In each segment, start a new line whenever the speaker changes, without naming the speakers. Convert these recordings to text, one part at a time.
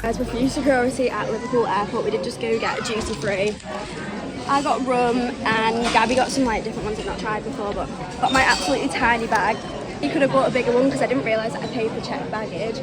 Guys, we're through security at Liverpool Airport. We did just go get a duty free. I got rum and Gabby got some like different ones I've not tried before, but got my absolutely tiny bag. You could have bought a bigger one because I didn't realise that I paid for checked baggage.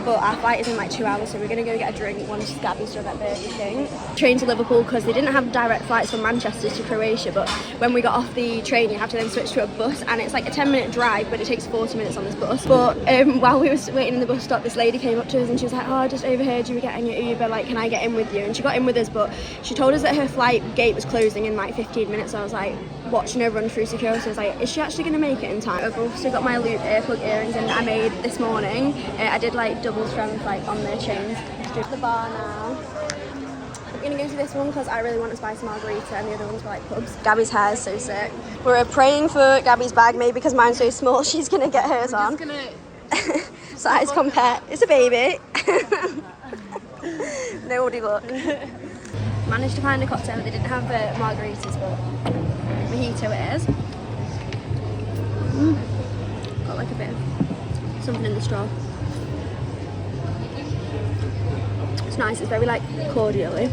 But our flight is in like 2 hours, so we're going to go get a drink once Gabby's done at Debriefing. Train to Liverpool because they didn't have direct flights from Manchester to Croatia, but when we got off the train you have to then switch to a bus, and it's like a 10-minute drive, but it takes 40 minutes on this bus. But while we were waiting in the bus stop, this lady came up to us and she was like, oh, I just overheard you were getting your Uber, like, can I get in with you? And she got in with us, but she told us that her flight gate was closing in like 15 minutes. So I was like watching her run through security. I was like, is she actually going to make it in time? I've also got my loop earplug earrings in that I made this morning. I did like double strength like on the chains. The bar now. I'm gonna go to this one because I really want a spicy margarita, and the other ones were like pubs. Gabby's hair is so sick. We're praying for Gabby's bag, maybe because mine's so small she's gonna get hers on. Size compare. It's a baby. Nobody look. Managed to find a cocktail. They didn't have margaritas, but mojito it is. Got like a bit of something in the straw. It's nice, it's very like cordially.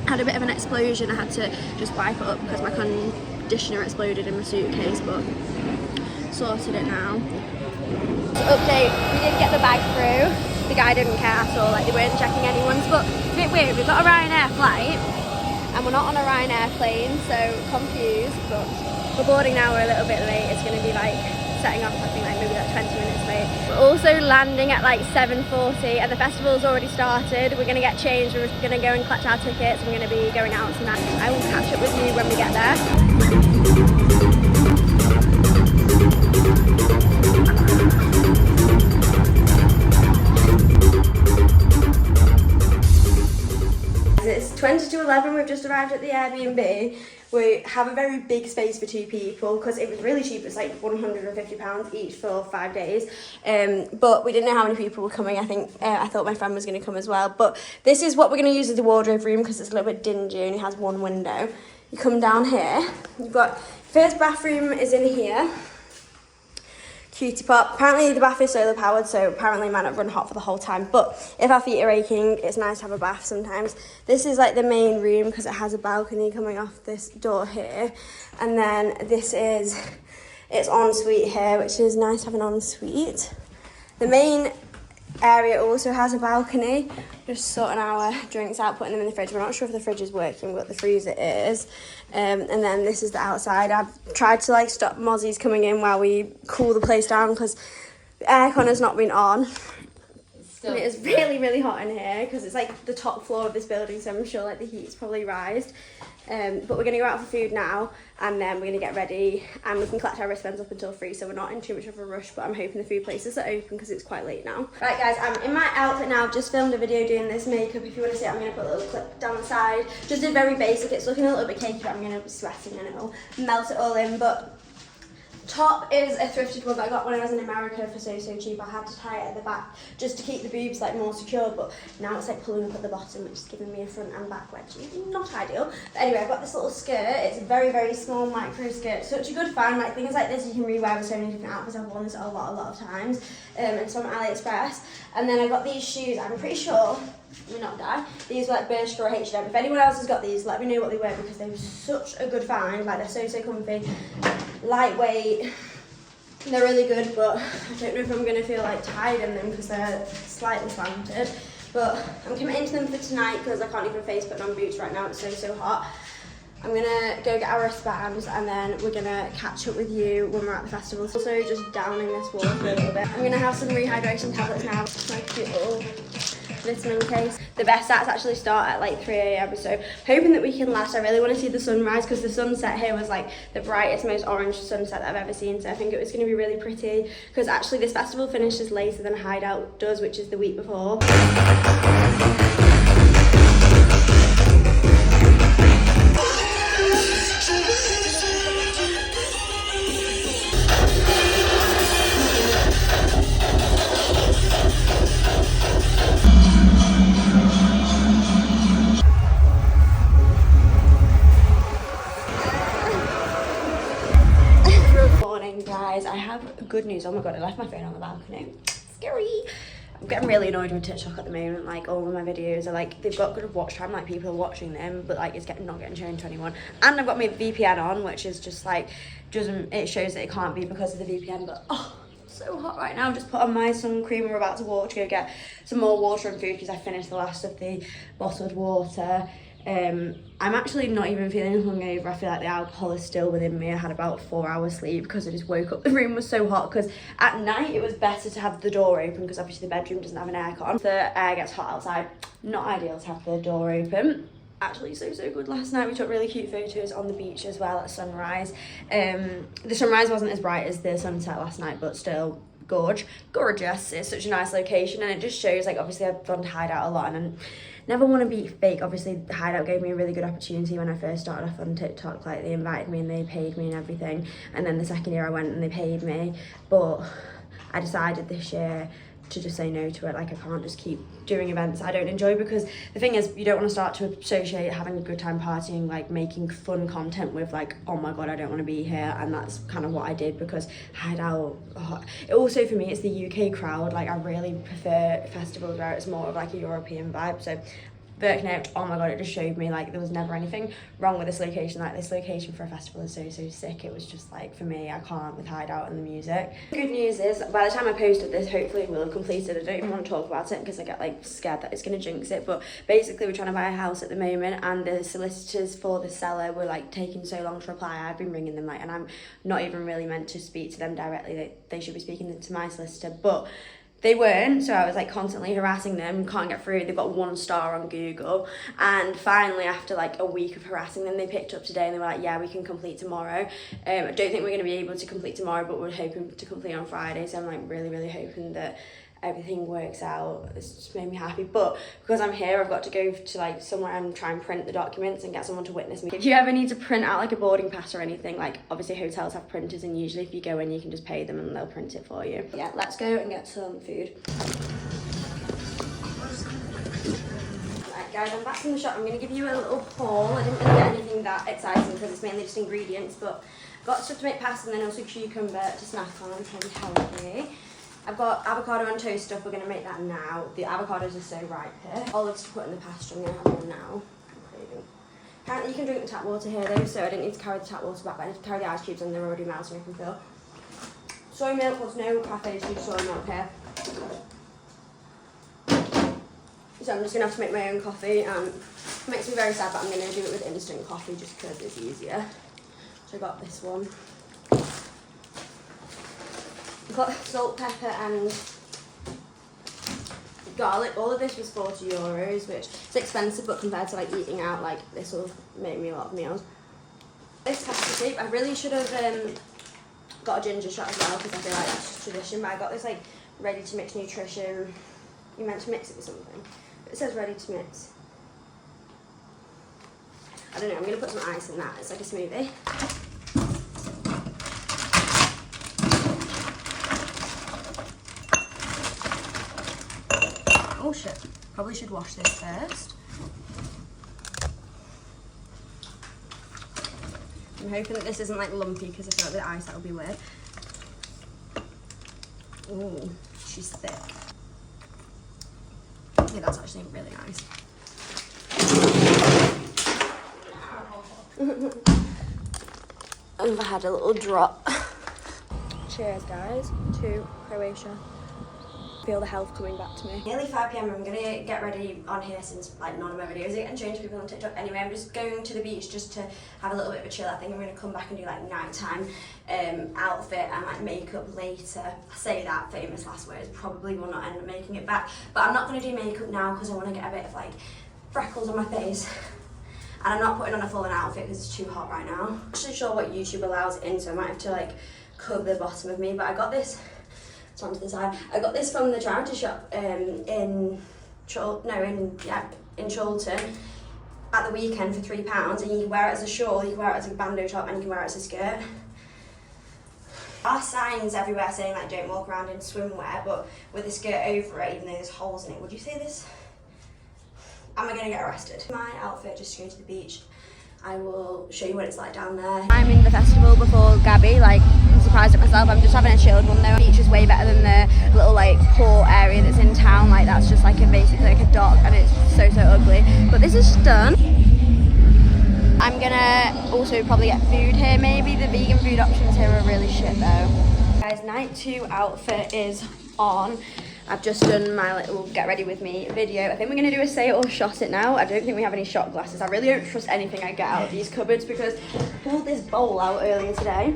Had a bit of an explosion, I had to just wipe it up because my conditioner exploded in my suitcase, but sorted it now. Update, we did get the bag through. The guy didn't care at all, like they weren't checking anyone's, but it's a bit weird. We've got a Ryanair flight and we're not on a Ryanair plane, so confused, but we're boarding now, we're a little bit late. It's going to be like setting off, I think like maybe like 20 minutes late. We're also landing at like 7:40 and the festival's already started. We're going to get changed, we're going to go and collect our tickets, and we're going to be going out tonight. I will catch up with you when we get there. It's 20 to 11, we've just arrived at the Airbnb. We have a very big space for 2 people because it was really cheap. It's like £150 each for 5 days. But we didn't know how many people were coming. I thought my friend was going to come as well. But this is what we're going to use as the wardrobe room because it's a little bit dingy and it has one window. You come down here, you've got first bathroom is in here. Cutie pop. Apparently the bath is solar powered, so apparently it might not run hot for the whole time, but if our feet are aching, it's nice to have a bath sometimes. This is like the main room because it has a balcony coming off this door here, and then this is its ensuite here, which is nice to have an ensuite. The main area also has a balcony. Just sorting our drinks out, putting them in the fridge. We're not sure if the fridge is working, but the freezer is. And then this is the outside. I've tried to like stop mozzies coming in while we cool the place down because the aircon has not been on. And it is really, really hot in here because it's like the top floor of this building, so I'm sure like the heat's probably rised. But we're going to go out for food now, and then we're going to get ready, and we can collect our wristbands up until 3, so we're not in too much of a rush, but I'm hoping the food places are open because it's quite late now. Right guys, I'm in my outfit now. I've just filmed a video doing this makeup. If you want to see it, I'm going to put a little clip down the side. Just did very basic. It's looking a little bit cakey, but I'm going to be sweating and it'll melt it all in. But top is a thrifted one that I got when I was in America for so cheap. I had to tie it at the back just to keep the boobs like more secure, but now it's like pulling up at the bottom, which is giving me a front and back wedge. Not ideal. But anyway, I've got this little skirt. It's a very, very small micro skirt. Such a good find. Like things like this you can rewear with so many different outfits. I've worn this a lot of times. It's from AliExpress. And then I got these shoes. I'm pretty sure may not die. These were like Bershka or H&M. If anyone else has got these, let me know what they were because they were such a good find. Like they're so comfy, lightweight. They're really good, but I don't know if I'm going to feel like tied in them because they're slightly slanted. But I'm committing to them for tonight because I can't even face putting on boots right now. It's so hot. I'm going to go get our wristbands and then we're going to catch up with you when we're at the festival. Also just downing this water for a little bit. I'm going to have some rehydration tablets now. My cute little vitamin case. The best stats actually start at like 3 AM, so hoping that we can last. I really want to see the sunrise because the sunset here was like the brightest, most orange sunset that I've ever seen, so I think it was going to be really pretty because actually this festival finishes later than Hideout does, which is the week before. good news. Oh my god, I left my phone on the balcony. Scary. I'm getting really annoyed with TikTok at the moment. Like, all of my videos are like, they've got good watch time, like people are watching them, but like it's not getting shown to anyone. And I've got my VPN on, which is just like, it shows that it can't be because of the VPN, but oh, so hot right now. I've just put on my sun cream. We're about to walk to go get some more water and food because I finished the last of the bottled water. I'm actually not even feeling hungover. I feel like the alcohol is still within me. I had about 4 hours sleep because I just woke up. The room was so hot because at night it was better to have the door open because obviously the bedroom doesn't have an aircon. The air gets hot outside. Not ideal to have the door open. Actually so good last night. We took really cute photos on the beach as well at sunrise. The sunrise wasn't as bright as the sunset last night, but still gorgeous. It's such a nice location, and it just shows, like, obviously I've gone to Hideout a lot and I never want to be fake. Obviously Hideout gave me a really good opportunity when I first started off on TikTok. Like, they invited me and they paid me and everything, and then the second year I went and they paid me, but I decided this year to just say no to it. Like, I can't just keep doing events I don't enjoy, because the thing is, you don't want to start to associate having a good time partying, like making fun content, with like, oh my god, I don't want to be here. And that's kind of what I did, because Hideout, also for me, it's the UK crowd. Like, I really prefer festivals where it's more of like a European vibe. So VERKNIPT, oh my god, it just showed me like there was never anything wrong with this location. Like, this location for a festival is so sick. It was just like, for me, I can't with Hideout and the music. Good news is, by the time I posted this, hopefully we'll have completed. I don't even want to talk about it because I get like scared that it's going to jinx it, but basically we're trying to buy a house at the moment, and the solicitors for the seller were like taking so long to reply. I've been ringing them, like, and I'm not even really meant to speak to them directly. They should be speaking to my solicitor, but they weren't, so I was like constantly harassing them, can't get through. They've got 1 star on Google, and finally after like a week of harassing them, they picked up today and they were like, yeah, we can complete tomorrow. I don't think we're going to be able to complete tomorrow, but we're hoping to complete on Friday, so I'm like really hoping that everything works out. It's just made me happy. But because I'm here, I've got to go to like somewhere and try and print the documents and get someone to witness me. If you ever need to print out like a boarding pass or anything, like obviously hotels have printers, and usually if you go in you can just pay them and they'll print it for you. Yeah, let's go and get some food. Right guys, I'm back from the shop. I'm going to give you a little haul. I didn't really get anything that exciting because it's mainly just ingredients, but got stuff to make pasta and then also cucumber to snack on, pretty healthy. I've got avocado and toast stuff. We're going to make that now. The avocados are so ripe here. Olives to put in the pasta. I'm going to have one now. Apparently you can drink the tap water here though, so I didn't need to carry the tap water back, but I need to carry the ice cubes and they're already melting, I can feel. Soy milk, there's no cafes do soy milk here. So I'm just going to have to make my own coffee. It makes me very sad, but I'm going to do it with instant coffee just because it's easier. So I got this one. I've got salt, pepper and garlic. All of this was €40, which is expensive, but compared to like eating out, like this will make me a lot of meals. This pasta shape, I really should have got a ginger shot as well, because I feel like that's just tradition, but I got this like ready to mix nutrition. You meant to mix it with something, but it says ready to mix. I don't know, I'm going to put some ice in that. It's like a smoothie. Oh shit, probably should wash this first. I'm hoping that this isn't like lumpy, because I feel like with ice that would be weird. Ooh, she's thick. Yeah, that's actually really nice. I've had a little drop. Cheers guys to Croatia. Feel the health coming back to me. Nearly 5 PM. I'm gonna get ready on here, since like none of my videos are getting shown to people on TikTok anyway. I'm just going to the beach just to have a little bit of a chill. I think I'm gonna come back and do like nighttime outfit and like makeup later. I say that, famous last words, probably will not end up making it back, but I'm not gonna do makeup now because I want to get a bit of like freckles on my face. And I'm not putting on a full-on outfit because it's too hot right now. I'm not actually sure what YouTube allows in, so I might have to like cover the bottom of me, but I got this. It's onto the side. I got this from the charity shop in Chorlton at the weekend for £3, and you can wear it as a shawl, you can wear it as a bandeau top, and you can wear it as a skirt. There are signs everywhere saying like don't walk around in swimwear, but with a skirt over it, even though there's holes in it. Would you say this? Am I going to get arrested? My outfit just to go to the beach. I will show you what it's like down there. I'm in the festival before Gabby, like I'm surprised at myself. I'm just having a chilled one though. The beach is way better than the little like port area that's in town. Like that's just like basically like a dock, and it's so ugly. But this is done. I'm gonna also probably get food here maybe. The vegan food options here are really shit though. Guys, night 2 outfit is on. I've just done my little get ready with me video. I think we're going to do a say it or shot it now. I don't think we have any shot glasses. I really don't trust anything I get out of these cupboards because I pulled this bowl out earlier today.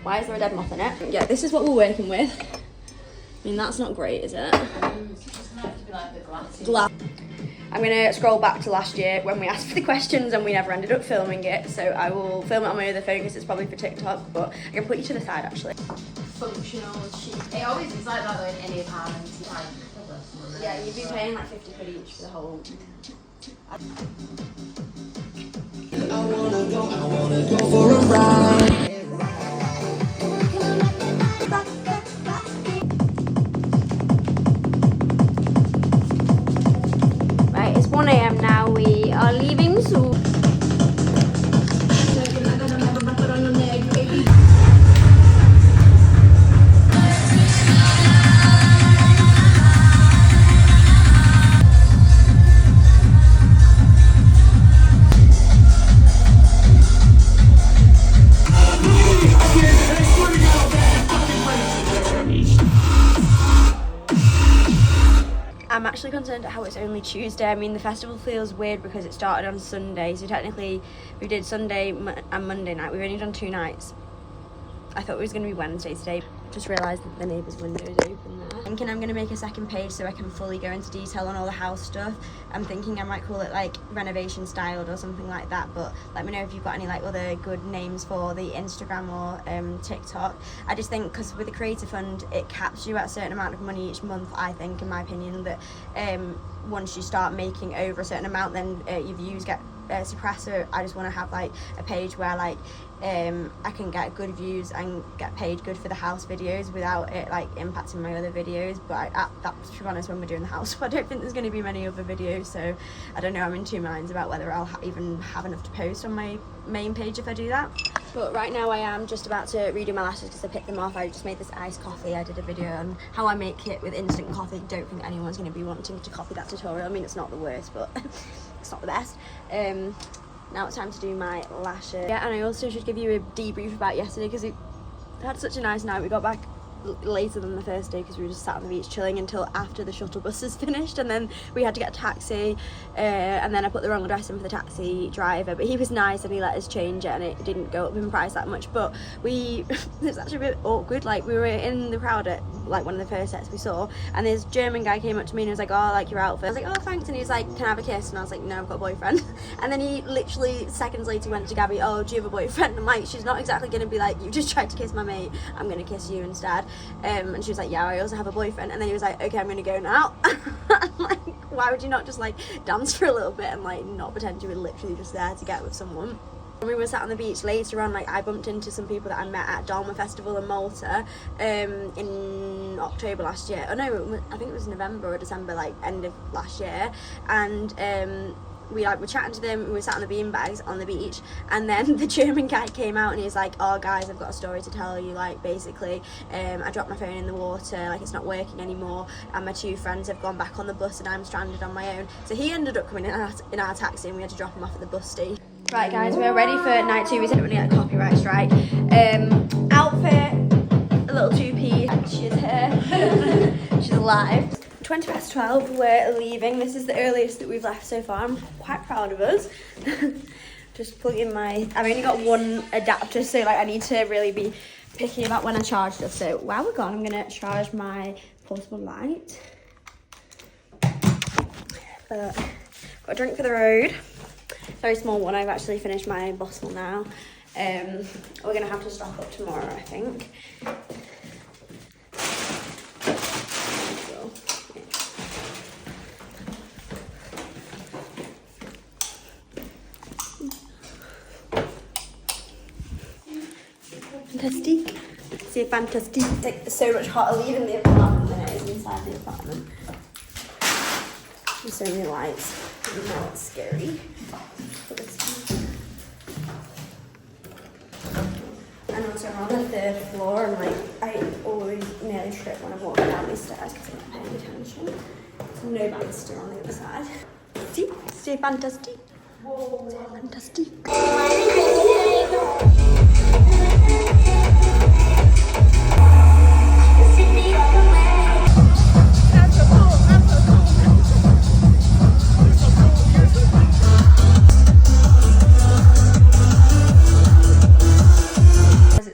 Why is there a dead moth in it? Yeah, this is what we're working with. I mean, that's not great, is it?
It's just meant to be like the glasses.
I'm going to scroll back to last year when we asked for the questions and we never ended up filming it. So I will film it on my other phone because it's probably for TikTok, but I can put you to the side actually.
Functional cheap. It always is like that though in any apartment.
Yeah, you'd be paying like 50 quid each for the whole.
I wanna go for a ride.
Right, it's 1 AM now. We are leaving soon. I'm actually concerned at how it's only Tuesday. I mean, the festival feels weird because it started on Sunday, so technically we did Sunday and Monday night. We've only done 2 nights. I thought it was going to be Wednesday today. Just realised that the neighbour's window is open there. I'm thinking I'm going to make a second page so I can fully go into detail on all the house stuff. I'm thinking I might call it like renovation styled or something like that, but let me know if you've got any like other good names for the Instagram or TikTok. I just think because with the creator fund it caps you at a certain amount of money each month. I think in my opinion that once you start making over a certain amount then your views get suppressed. So I just want to have like a page where like I can get good views and get paid good for the house videos without it like impacting my other videos. But that's to be honest when we're doing the house, I don't think there's going to be many other videos, so I don't know, I'm in 2 minds about whether I'll even have enough to post on my main page if I do that. But right now I am just about to redo my lashes because I picked them off. I just made this iced coffee. I did a video on how I make it with instant coffee. Don't think anyone's going to be wanting to copy that tutorial. I mean, it's not the worst, but it's not the best. Now it's time to do my lashes. Yeah, and I also should give you a debrief about yesterday because we had such a nice night. We got back later than the first day because we were just sat on the beach chilling until after the shuttle buses finished, and then we had to get a taxi, and then I put the wrong address in for the taxi driver, but he was nice and he let us change it and it didn't go up in price that much. But it was actually a bit awkward. Like we were in the crowd at like one of the first sets we saw, and this German guy came up to me and was like, oh, I like your outfit. I was like, oh, thanks. And he was like, can I have a kiss? And I was like, no, I've got a boyfriend. And then he literally seconds later went to Gabby, oh, do you have a boyfriend? I'm like, she's not exactly gonna be like, you just tried to kiss my mate, I'm gonna kiss you instead. And she was like, yeah, I also have a boyfriend. And then he was like, okay, I'm gonna go now. I'm like, why would you not just like dance for a little bit and like not pretend you were literally just there to get with someone? When we were sat on the beach later on, like I bumped into some people that I met at Dalma Festival in Malta in October last year. Oh no, I think it was November or December, like end of last year. And we were chatting to them, we were sat on the beanbags on the beach, and then the German guy came out and he's like, oh guys, I've got a story to tell you. Like basically I dropped my phone in the water, like it's not working anymore, and my 2 friends have gone back on the bus and I'm stranded on my own. So he ended up coming in our taxi and we had to drop him off at the bus station. Right guys, we're ready for night 2. We said we need a copyright strike. Outfit, a little 2-piece. She's here. She's alive. 20 past 12, we're leaving. This is the earliest that we've left so far. I'm quite proud of us. Just plug in I've only got 1 adapter, so like I need to really be picky about when I charge this. So while we're gone, I'm gonna charge my portable light. Got a drink for the road. Very small one. I've actually finished my bottle now. We're gonna have to stock up tomorrow, I think. Fantastic. C'est fantastic. It's like so much hotter leaving the apartment than it is inside the apartment. There's so many lights. Now it's scary. And and also I'm on the 3rd floor, and like I always nearly trip when I'm walking down these stairs because I'm not paying attention. So no banister on the other side. See? Stay fantastic. Whoa. Stay fantastic.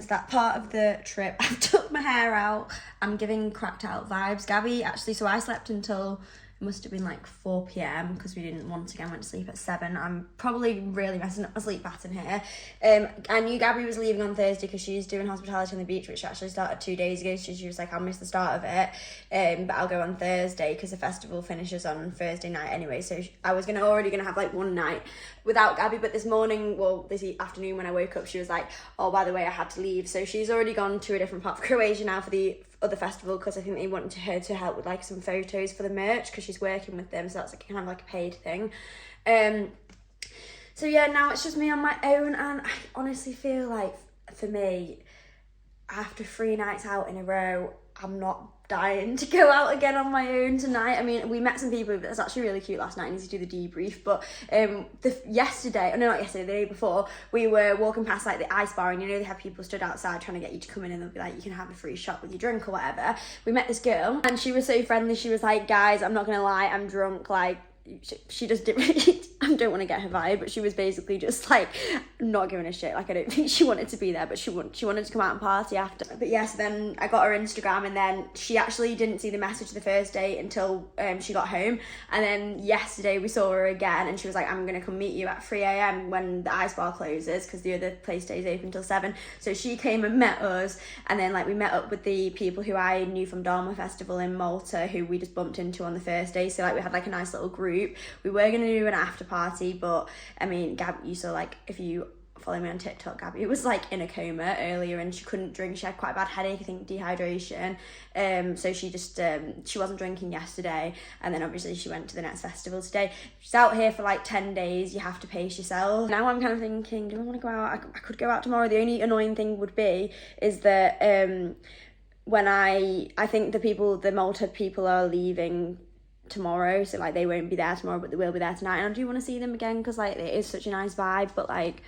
That part of the trip, I've took my hair out. I'm giving cracked out vibes. Gabby actually, so I slept until it must have been like 4 p.m. because we didn't once again went to sleep at 7. I'm probably really messing up my sleep pattern here. I knew Gabby was leaving on Thursday because she's doing hospitality on the beach, which actually started 2 days ago. So she was like, I'll miss the start of it, but I'll go on Thursday because the festival finishes on Thursday night anyway. So I was already gonna have like one night without Gabby, but this morning, well, this afternoon when I woke up, she was like, oh, by the way, I had to leave. So she's already gone to a different part of Croatia now for the other festival because I think they wanted her to help with like some photos for the merch because she's working with them, so that's like kind of like a paid thing. So yeah, now it's just me on my own, and I honestly feel like for me, after 3 nights out in a row, I'm not dying to go out again on my own tonight. I mean, we met some people. It was actually really cute last night. I need to do the debrief, but the day before, we were walking past like the ice bar, and you know they have people stood outside trying to get you to come in, and they'll be like, you can have a free shot with your drink or whatever. We met this girl, and she was so friendly. She was like, guys, I'm not gonna lie, I'm drunk. Like, she just didn't I don't want to get her vibe, but she was basically just like not giving a shit. Like, I don't think she wanted to be there, but she wanted to come out and party after. But yes, then I got her Instagram, and then she actually didn't see the message the first day until she got home, and then yesterday we saw her again, and she was like, I'm gonna come meet you at 3 a.m. when the ice bar closes because the other place stays open till 7. So she came and met us, and then like we met up with the people who I knew from Dharma Festival in Malta, who we just bumped into on the first day. So like we had like a nice little group. We were going to do an after party, but I mean, Gabby, you saw like, if you follow me on TikTok, Gabby was like in a coma earlier and she couldn't drink. She had quite a bad headache, I think dehydration. So she just, she wasn't drinking yesterday, and then obviously she went to the next festival today. She's out here for like 10 days, you have to pace yourself. Now I'm kind of thinking, do I want to go out? I could go out tomorrow. The only annoying thing would be is that when I think the Malta people are leaving tomorrow, so like they won't be there tomorrow, but they will be there tonight, and I do want to see them again because like it is such a nice vibe, but like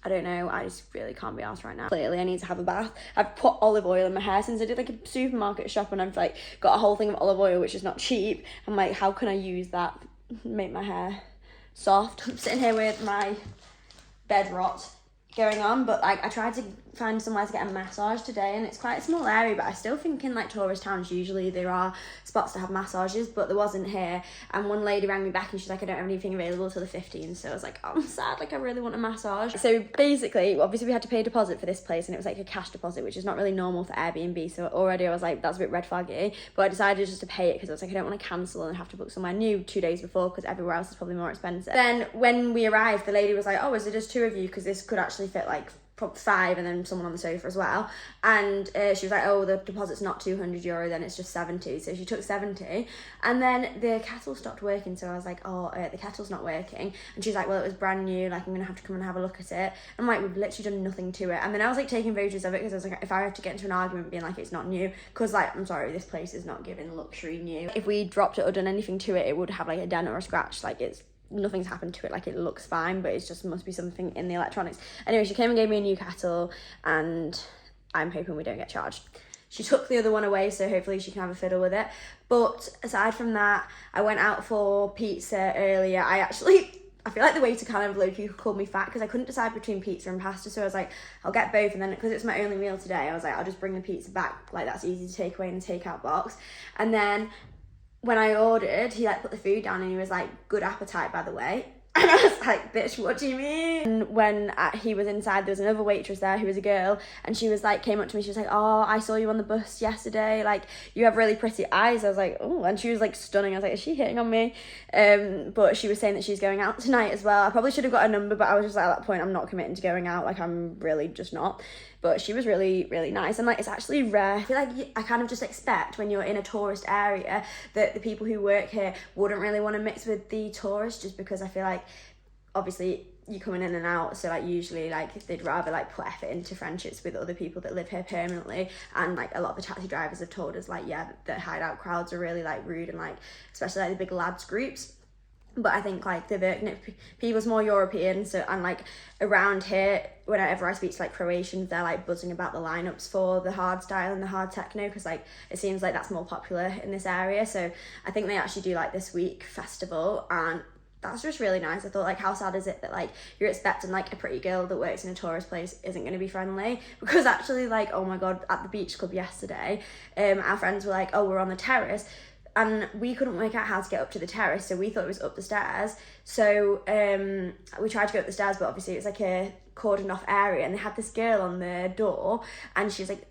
I don't know, I just really can't be arsed right now. Clearly I need to have a bath. I've put olive oil in my hair since I did like a supermarket shop, and I've like got a whole thing of olive oil, which is not cheap. I'm like, how can I use that, make my hair soft? I'm sitting here with my bed rot going on, but like I tried to find somewhere to get a massage today, and it's quite a small area, but I still think in like tourist towns usually there are spots to have massages, but there wasn't here. And one lady rang me back and she's like, I don't have anything available till the 15th. So I was like, oh, I'm sad, like I really want a massage. So basically, obviously we had to pay a deposit for this place, and it was like a cash deposit, which is not really normal for Airbnb, so already I was like, that's a bit red flaggy, but I decided just to pay it because I was like, I don't want to cancel and have to book somewhere new 2 days before because everywhere else is probably more expensive. Then when we arrived, the lady was like, oh, is it just 2 of you, because this could actually fit like 5 and then someone on the sofa as well. And she was like, oh, the deposit's not €200, then it's just 70. So she took 70, and then the kettle stopped working. So I was like, oh, the kettle's not working. And she's like, well, it was brand new, like I'm gonna have to come and have a look at it. I'm like, we've literally done nothing to it. And then I was like taking photos of it because I was like, if I have to get into an argument being like it's not new, because like, I'm sorry, this place is not giving luxury new. If we dropped it or done anything to it, it would have like a dent or a scratch. Like nothing's happened to it, like it looks fine, but it's just must be something in the electronics. Anyway, she came and gave me a new kettle, and I'm hoping we don't get charged. She took the other one away, so hopefully she can have a fiddle with it. But aside from that, I went out for pizza earlier. I feel like the waiter kind of low-key called me fat because I couldn't decide between pizza and pasta, so I was like, I'll get both, and then because it's my only meal today, I was like, I'll just bring the pizza back, like that's easy to take away in the takeout box. And then when I ordered, he like put the food down and he was like, good appetite, by the way. And I was like, bitch, what do you mean? And when he was inside, there was another waitress there who was a girl, and she was like, came up to me, she was like, oh, I saw you on the bus yesterday, like you have really pretty eyes. I was like, oh, and she was like stunning. I was like, is she hitting on me? But she was saying that she's going out tonight as well. I probably should have got a number, but I was just like, at that point I'm not committing to going out, like I'm really just not. But she was really, really nice, and like it's actually rare. I feel like I kind of just expect when you're in a tourist area that the people who work here wouldn't really want to mix with the tourists, just because I feel like obviously you're coming in and out, so like usually like they'd rather like put effort into friendships with other people that live here permanently. And like a lot of the taxi drivers have told us like, yeah, that hideout crowds are really like rude, and like especially like the big lads groups. But I think like the VERKNIPT people's more European, so, and like around here, whenever I speak to like Croatians, they're like buzzing about the lineups for the hard style and the hard techno, because like it seems like that's more popular in this area. So I think they actually do like this week festival, and that's just really nice. I thought like, how sad is it that like you're expecting like a pretty girl that works in a tourist place isn't going to be friendly? Because actually like, oh my god, at the beach club yesterday, our friends were like, oh, we're on the terrace, and we couldn't work out how to get up to the terrace, so we thought it was up the stairs. So we tried to go up the stairs, but obviously it's like a cordoned off area, and they had this girl on the door, and she's like,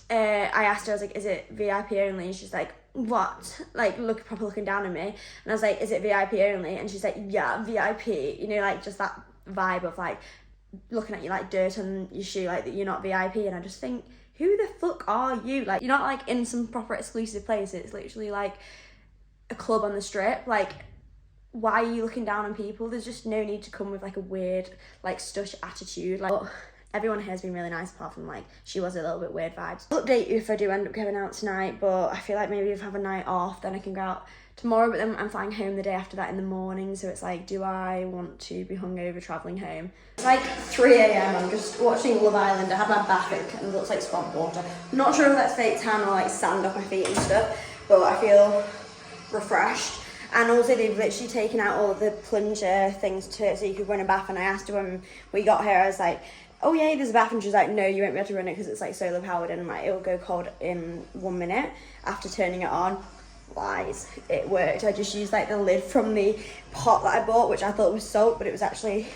I asked her, I was like, is it VIP only? And she's like, what? Like proper looking down at me. And I was like, is it VIP only? And she's like, yeah, VIP. You know, like just that vibe of like looking at you like dirt on your shoe, like that you're not VIP. And I just think, who the fuck are you? Like, you're not like in some proper exclusive place. It's literally like a club on the strip. Like, why are you looking down on people? There's just no need to come with like a weird like stush attitude. Like, everyone here has been really nice, apart from like she was a little bit weird vibes. I'll update you if I do end up going out tonight, but I feel like maybe if I have a night off, then I can go out tomorrow. But then I'm flying home the day after that in the morning, so it's like, do I want to be hungover travelling home? It's like 3 a.m. I'm just watching Love Island. I had my bath and it looks like swamp water. I'm not sure if that's fake tan or like sand off my feet and stuff, but I feel refreshed. And also they've literally taken out all of the plunger things so you could run a bath. And I asked her when we got here, I was like, oh yeah, there's a bath, and she's like, no, you won't be able to run it because it's like solar powered, and like it will go cold in 1 minute after turning it on. Lies, it worked. I just used like the lid from the pot that I bought, which I thought was salt, but it was actually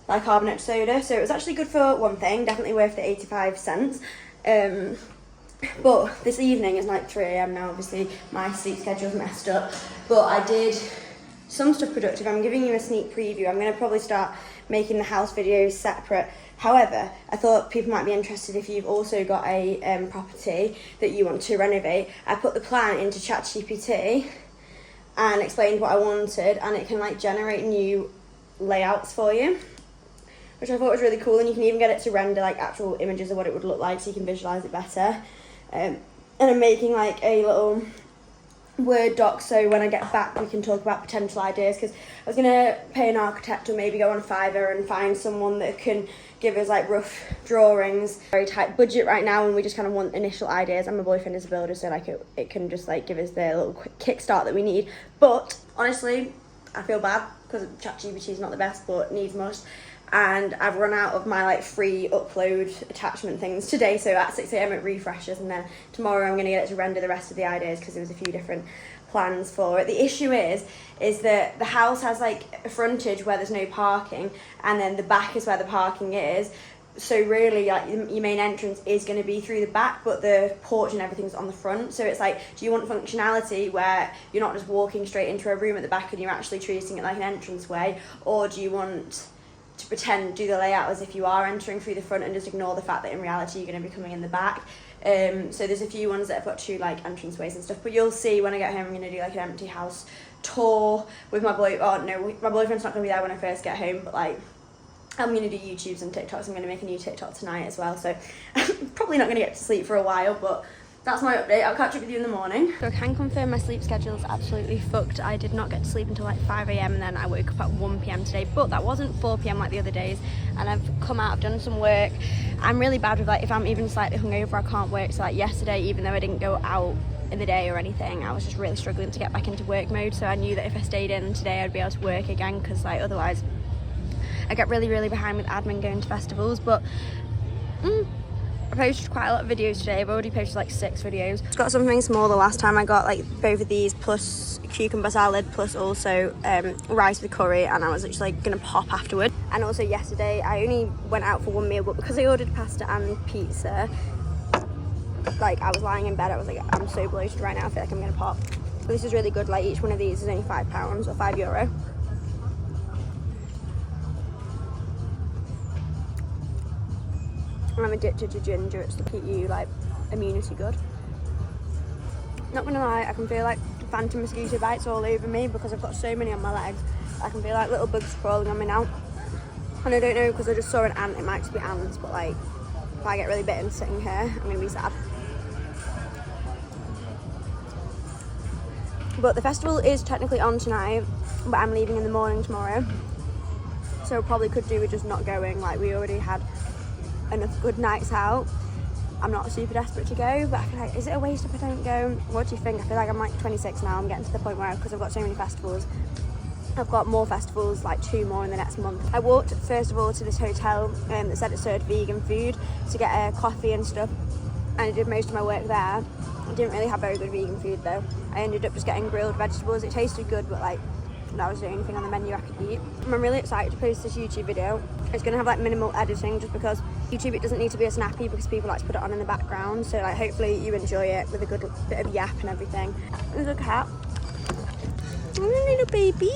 like carbonate soda, so it was actually good for one thing, definitely worth the 85 cents. But this evening is like 3 a.m. now, obviously my sleep schedule's messed up, but I did some stuff productive. I'm giving you a sneak preview. I'm going to probably start making the house videos separate. However, I thought people might be interested if you've also got a property that you want to renovate. I put the plan into ChatGPT and explained what I wanted, and it can like generate new layouts for you, which I thought was really cool. And you can even get it to render like actual images of what it would look like, so you can visualize it better. And I'm making like a little Word doc, so when I get back we can talk about potential ideas, because I was going to pay an architect or maybe go on Fiverr and find someone that can give us like rough drawings. Very tight budget right now, and we just kind of want initial ideas, and my boyfriend is a builder, so like it can just like give us the little quick kickstart that we need. But honestly, I feel bad because ChatGPT is not the best, but needs must. And I've run out of my like free upload attachment things today, so at 6 a.m. it refreshes, and then tomorrow I'm going to get it to render the rest of the ideas, because there was a few different plans for it. The issue is that the house has like a frontage where there's no parking, and then the back is where the parking is. So really like your main entrance is going to be through the back, but the porch and everything's on the front. So it's like, do you want functionality where you're not just walking straight into a room at the back and you're actually treating it like an entranceway, or do you want to do the layout as if you are entering through the front and just ignore the fact that in reality you're going to be coming in the back? So there's a few ones that have got two like entranceways and stuff, but you'll see when I get home. I'm going to do like an empty house tour with my my boyfriend's not going to be there when I first get home, but like I'm going to do YouTubes and TikToks. I'm going to make a new TikTok tonight as well, so I'm probably not going to get to sleep for a while, but that's my update. I'll catch up with you in the morning. So I can confirm my sleep schedule is absolutely fucked. I did not get to sleep until like 5 a.m. and then I woke up at 1 p.m. today, but that wasn't 4 p.m. like the other days. And I've come out, I've done some work. I'm really bad with like, if I'm even slightly hungover, I can't work. So like yesterday, even though I didn't go out in the day or anything, I was just really struggling to get back into work mode. So I knew that if I stayed in today, I'd be able to work again, because like otherwise I get really, really behind with admin going to festivals. But I posted quite a lot of videos today. I've already posted like 6 videos. Just got something small. The last time I got like both of these plus cucumber salad plus also rice with curry, and I was actually like gonna pop afterward. And also yesterday I only went out for one meal, but because I ordered pasta and pizza, like I was lying in bed, I was like, I'm so bloated right now, I feel like I'm gonna pop. But this is really good. Like each one of these is only £5 or €5. I'm addicted to ginger. It's to keep you like immunity good. Not gonna lie, I can feel like phantom mosquito bites all over me because I've got so many on my legs. I can feel like little bugs crawling on me now. And I don't know, because I just saw an ant, it might just be ants, but like, if I get really bitten sitting here, I'm gonna be sad. But the festival is technically on tonight, but I'm leaving in the morning tomorrow. So probably could do with just not going, like we already had enough good nights out. I'm not super desperate to go, but I feel like, is it a waste if I don't go? What do you think? I feel like I'm like 26 now, I'm getting to the point where, because I've got so many festivals, I've got more festivals, like 2 more in the next month. I walked first of all to this hotel that said it served vegan food to get a coffee and stuff, and I did most of my work there. I didn't really have very good vegan food though. I ended up just getting grilled vegetables. It tasted good, but like that was the only thing on the menu I could eat. I'm really excited to post this YouTube video. It's gonna have like minimal editing just because YouTube, it doesn't need to be a snappy because people like to put it on in the background. So like hopefully you enjoy it with a good bit of yap and everything. There's a cat. Oh, a little baby.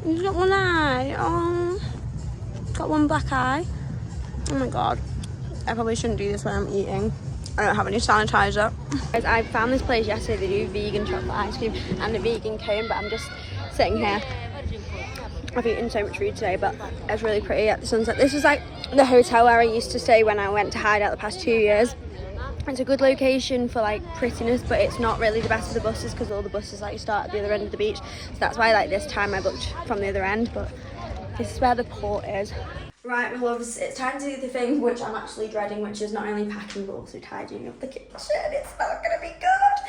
He's got one eye. Oh, got one black eye. Oh my god. I probably shouldn't do this when I'm eating. I don't have any sanitizer. Guys, I found this place yesterday. They do vegan chocolate ice cream and a vegan cone, but I'm just sitting here. I've eaten so much food today, but it's really pretty at the sunset. This is like the hotel where I used to stay when I went to hide out the past 2 years. It's a good location for like prettiness, but it's not really the best for the buses because all the buses like start at the other end of the beach. So that's why like this time I booked from the other end, but this is where the port is. Right, my loves, it's time to do the thing which I'm actually dreading, which is not only packing but also tidying up the kitchen. It's not gonna be good.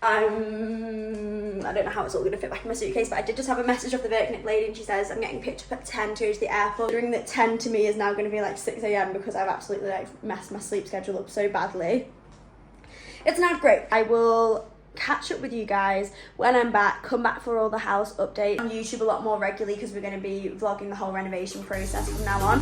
I don't know how it's all gonna fit back in my suitcase, but I did just have a message off the VERKNIPT lady, and she says I'm getting picked up at 10 to go to the airport. Considering that 10 to me is now gonna be like 6 AM because I've absolutely like messed my sleep schedule up so badly. It's not great. I will catch up with you guys when I'm back, come back for all the house updates on YouTube a lot more regularly because we're going to be vlogging the whole renovation process from now on.